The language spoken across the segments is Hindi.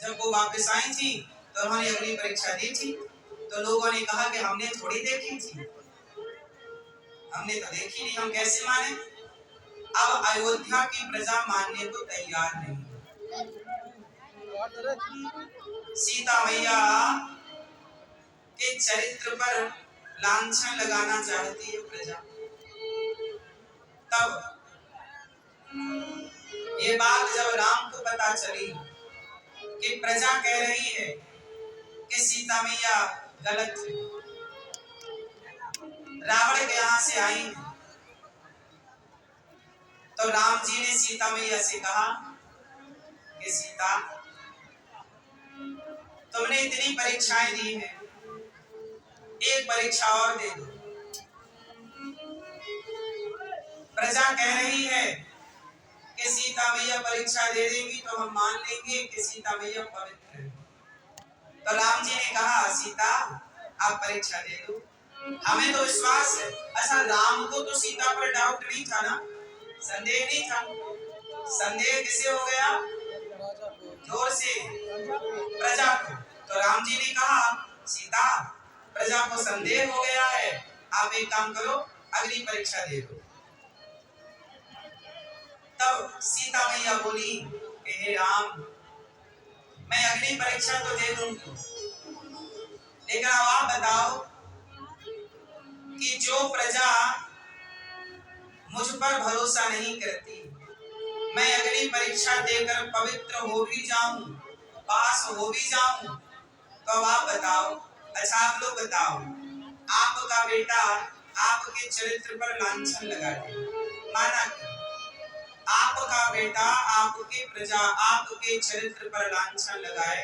जब वो वापस आई थी तो उन्होंने अग्नि परीक्षा दी थी, तो लोगों ने कहा कि हमने थोड़ी देखी थी, हमने तो देखी नहीं, हम कैसे माने। अब अयोध्या की प्रजा मानने को तैयार नहीं। सीता मैया के चरित्र पर लांछन लगाना चाहती है प्रजा। तब ये बात जब राम को पता चली कि प्रजा कह रही है कि सीता मैया गलत है, रावण के यहाँ से आई, तो राम जी ने सीता मैया से कहा कि सीता, तुमने इतनी परीक्षाएं दी हैं, एक परीक्षा और दे दो। प्रजा कह रही है कि सीता मैया परीक्षा दे देंगी तो हम मान लेंगे कि सीता मैया पवित्र है। तो राम जी ने कहा, सीता आप परीक्षा दे दो, हमें तो विश्वास है। अच्छा, राम को तो सीता पर डाउट नहीं था ना, संदेह नहीं था। संदेह किसे हो गया? जोर से, प्रजा को। तो राम जी ने कहा, सीता प्रजा को संदेह हो गया है, आप एक काम करो, अग्नि परीक्षा दे दो। तब सीता मैया बोली कि हे राम, मैं अग्नि परीक्षा तो दे दूंगी, लेकिन अब आप बताओ कि जो प्रजा मुझ पर भरोसा नहीं करती, मैं अग्नि परीक्षा देकर पवित्र हो भी जाऊं, पास हो भी जाऊं, तो अब आप बताओ। अच्छा, आप लोग बताओ, आपका बेटा आपके चरित्र पर लांछन लगा दे, माना कि आपका बेटा आपके प्रजा आपके चरित्र पर लांछन लगाए,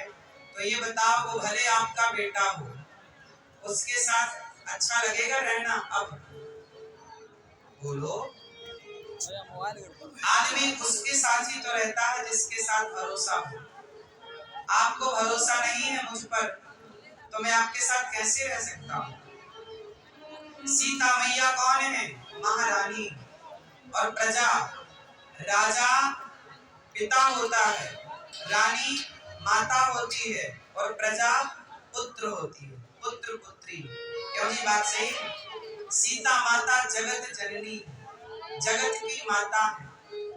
तो ये बताओ, वो भले आपका बेटा हो, उसके साथ अच्छा लगेगा रहना? अब बोलो, आदमी उसके साथ ही तो रहता है जिसके साथ भरोसा हो। आपको भरोसा नहीं है मुझ पर, तो मैं आपके साथ कैसे रह सकता हूँ? सीता मैया कौन है? महारानी। और प्रजा, राजा पिता होता है, रानी माता होती है, और प्रजा पुत्र होती है, पुत्र पुत्री। क्यों नहीं बात सही? सीता माता जगत जननी, जगत की माता है,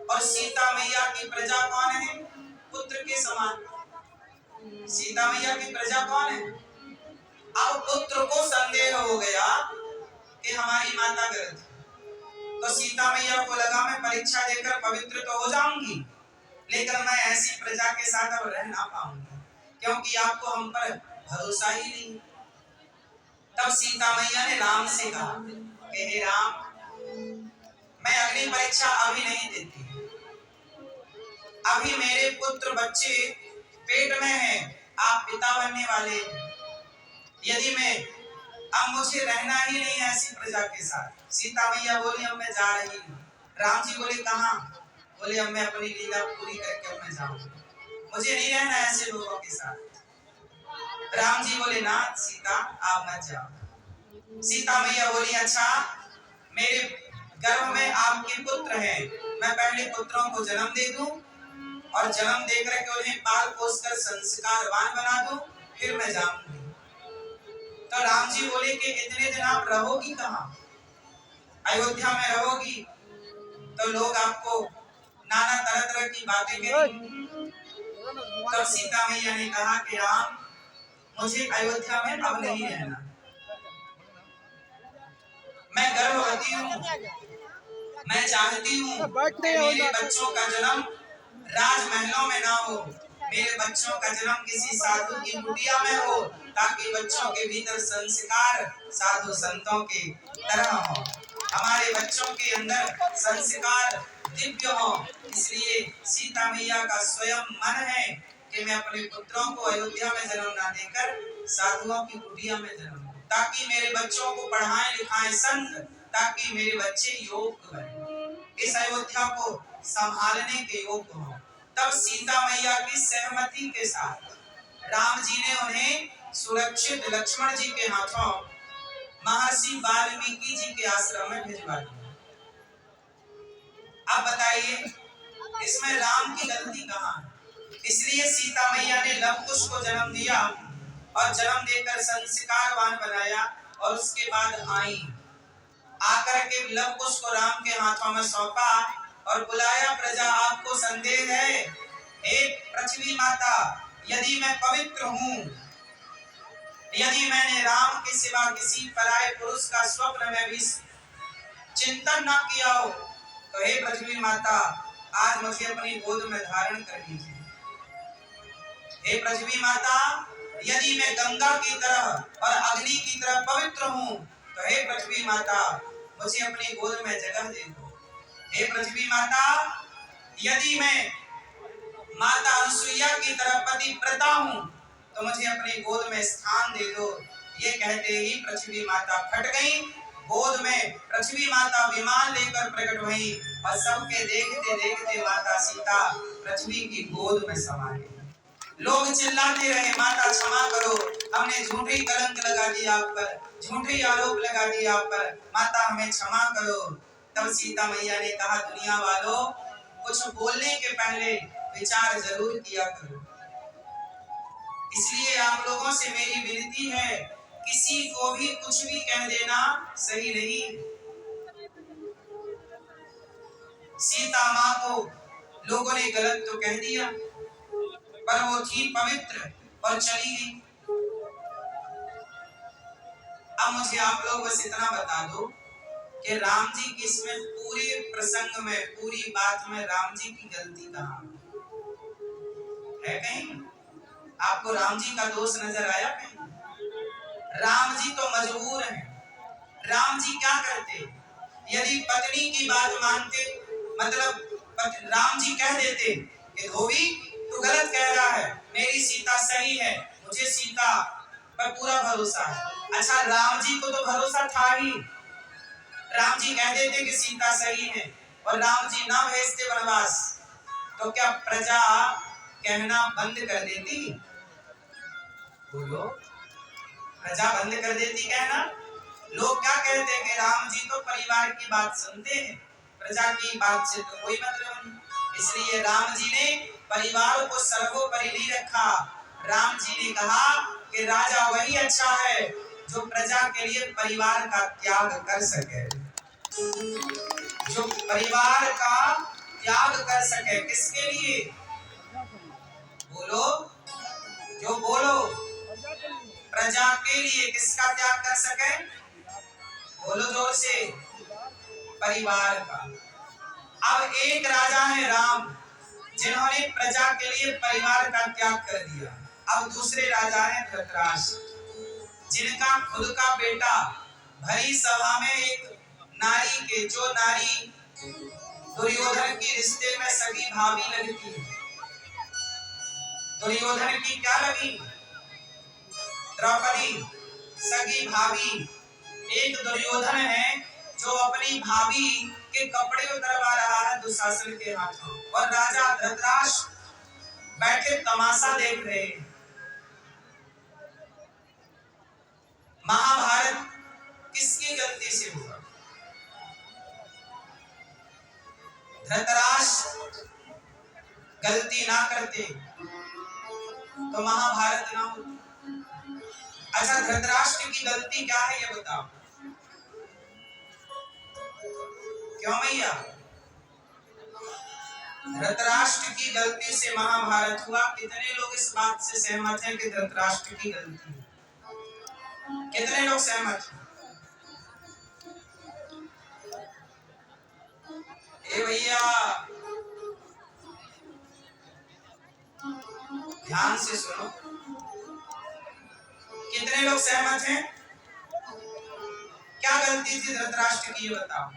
और सीता मैया की प्रजा कौन है? पुत्र के समान। सीता मैया की प्रजा कौन है? अब पुत्र को संदेह हो गया कि हमारी माता गलत है, तो सीता मैया को लगा मैं परीक्षा देकर पवित्र तो हो जाऊंगी, लेकिन मैं ऐसी प्रजा के साथ अब रह ना पाऊंगी, क्योंकि आपको हम पर भरोसा ही नहीं। तब सीता मैया ने राम से कहा कि हे राम, मैं अग्नि परीक्षा अभी नहीं देती, अभी मेरे पुत्र बच्चे पेट में हैं, आप पिता बनने वाले हैं। यदि मैं अब मुझे रहना ही नहीं है ऐसी प्रजा के साथ। सीता मैया बोली, अब मैं जा रही हूँ। राम जी बोले, कहाँ? बोले, अब मैं अपनी लीला पूरी करके अब मैं जाऊंगा, मुझे नहीं रहना ऐसे लोगों के साथ। राम जी बोले, ना सीता, आप मत जाओ। सीता मैया बोली, अच्छा, मेरे गर्भ में आपके पुत्र हैं, मैं पहले पुत्रों को जन्म दे दूं, और जन्म देकर के उन्हें पाल पोस कर संस्कारवान बना दूं, फिर मैं जाऊंगी। तो राम जी बोले कि इतने दिन आप रहोगी कहाँ? अयोध्या में रहोगी तो लोग आपको नाना तरह तरह की बातें कहेंगे। तब सीता मैया ने कहा कि राम, मुझे अयोध्या में अब नहीं रहना, मैं गर्भवती हूँ, मैं चाहती हूँ कि मेरे बच्चों का जन्म राजमहलों में ना हो, मेरे बच्चों का जन्म किसी साधु की कुटिया में हो, ताकि बच्चों के भीतर संस्कार साधु संतों के तरह हो, हमारे बच्चों के अंदर संस्कार दिव्य हो। इसलिए सीता मैया का स्वयं मन है कि मैं अपने पुत्रों को अयोध्या में जन्म ना देकर साधुओं की कुटिया में जन्म दूं, ताकि मेरे बच्चों को पढ़ाएं लिखाएं संत, ताकि मेरे बच्चे योग्य बने, इस अयोध्या को संभालने के योग्य हो। तब सीता मैया की सहमति के साथ राम जी ने उन्हें सुरक्षित लक्ष्मण जी के हाथों महर्षि वाल्मीकि जी के आश्रम में भिजवा दिया। अब बताइए, इसमें राम की गलती कहाँ है? इसलिए सीता मैया ने लव कुश को जन्म दिया और जन्म देकर संस्कारवान बनाया और उसके बाद आई आकर के लव कुश को राम के हाथों में सौंपा और बुलाया, प्रजा आपको संदेह है? हे पृथ्वी माता, यदि मैं पवित्र हूँ, यदि मैंने राम के सिवा किसी पराये पुरुष का स्वप्न में भी चिंतन न किया हो, तो हे पृथ्वी माता, आज मुझे अपनी गोद में धारण कर लीजिए। हे पृथ्वी माता, यदि मैं गंगा की तरह और अग्नि की तरह पवित्र हूँ, तो हे पृथ्वी माता, मुझे अपनी गोद में जगह दे दो। हे पृथ्वी माता, यदि मैं माता अनुसुईया की तरह पतिव्रता हूँ, तो मुझे अपनी गोद में स्थान दे दो। ये कहते ही पृथ्वी माता फट गई। गोद में पृथ्वी माता विमान लेकर प्रकट हुई और सबके देखते देखते माता सीता पृथ्वी की गोद में समा गई। लोग चिल्लाते रहे, माता क्षमा करो, हमने झूठी कलंक लगा दी आप पर, झूठी आरोप लगा दी आप पर, माता हमें क्षमा करो। तब सीता मैया ने कहा, दुनिया वालों, कुछ बोलने के पहले विचार जरूर किया करो। इसलिए आप लोगों से मेरी विनती है, किसी को भी कुछ भी कह देना सही नहीं। सीता माँ को लोगों ने गलत तो कह दिया, पर वो थी पवित्र और चली गई। अब मुझे आप लोग बस इतना बता दो कि राम जी की इसमें पूरे प्रसंग में, पूरी बात में राम जी की गलती कहाँ है? कहीं आपको राम जी का दोष नजर आया? कहीं राम जी तो मजबूर हैं। राम जी क्या करते? यदि पत्नी की बात मानते, मतलब राम जी कह देते कि धोबी तू गलत कह रहा है, मेरी सीता सही है, मुझे सीता पर पूरा भरोसा है। अच्छा, राम जी को तो भरोसा था ही। राम जी कह देते कि सीता सही है और राम जी ना भेजते वनवास, तो क्या प्रजा कहना बंद कर देती? बोलो, प्रजा बंद कर देती कहना? लोग क्या कहते हैं कि राम जी तो परिवार की बात सुनते हैं, प्रजा की बात से तो कोई मतलब नहीं। इसलिए राम जी ने परिवार को सर्वोपरि नहीं रखा। राम जी ने कहा कि राजा वही अच्छा है जो प्रजा के लिए परिवार का त्याग कर सके, जो परिवार का त्याग कर सके। किसके लिए? बोलो, जो बोलो, प्रजा के लिए। किसका त्याग कर सके? बोलो जोर से, परिवार का। अब एक राजा है राम, जिन्होंने प्रजा के लिए परिवार का त्याग कर दिया। अब दूसरे राजा है धृतराष्ट्र, जिनका खुद का बेटा भरी सभा में एक नारी के, जो नारी दुर्योधन की रिश्ते में सगी भाभी लगती है। दुर्योधन की क्या लगी? द्रौपदी, सगी भाभी। एक दुर्योधन है जो अपनी भाभी के कपड़े उतरवा रहा है दुशासन के हाथों, और राजा धृतराष्ट्र बैठे तमाशा देख रहे हैं। महाभारत किसकी गलती से हुआ? धृतराष्ट्र गलती ना करते तो महाभारत ना होता। अच्छा, धृतराष्ट्र की गलती क्या है ये बताओ? क्यों मैया? धृतराष्ट्र की गलती से महाभारत हुआ। कितने लोग इस बात से सहमत हैं कि धृतराष्ट्र की गलती है? कितने लोग सहमत हैं? ए भैया, ध्यान से सुनो। कितने लोग सहमत हैं? क्या गलती थी धृतराष्ट्र की ये बताओ।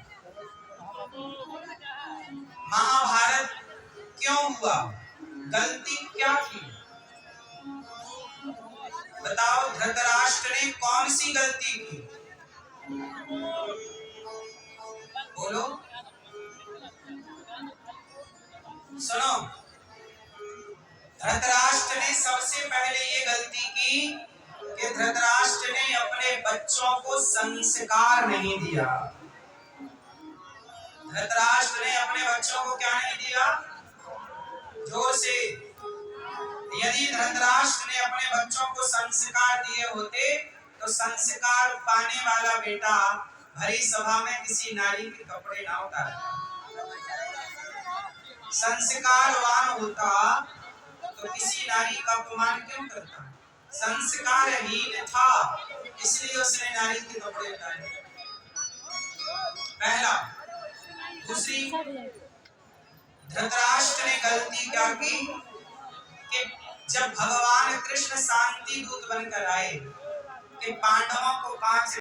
महाभारत क्यों हुआ? गलती क्या थी बताओ? धृतराष्ट्र ने कौन सी गलती की? बोलो, सुनो। धृतराष्ट्र ने सबसे पहले ये गलती की कि धृतराष्ट्र ने अपने बच्चों को संस्कार नहीं दिया। धृतराष्ट्र ने अपने बच्चों को क्या नहीं दिया? जोर से, यदि धृतराष्ट्र ने अपने बच्चों को संस्कार दिए होते तो संस्कार पाने वाला बेटा भरी सभा में किसी नारी के कपड़े ना उतारता। संस्कारवान होता तो किसी नारी का अपमान क्यों करता? संस्कारहीन था इसलिए उसने नारी के कपड़े उतारे। पहला। दूसरी, धृतराष्ट्र ने गलती क्या की कि जब भगवान कृष्ण शांति दूत बनकर आए कि पांडवों को 5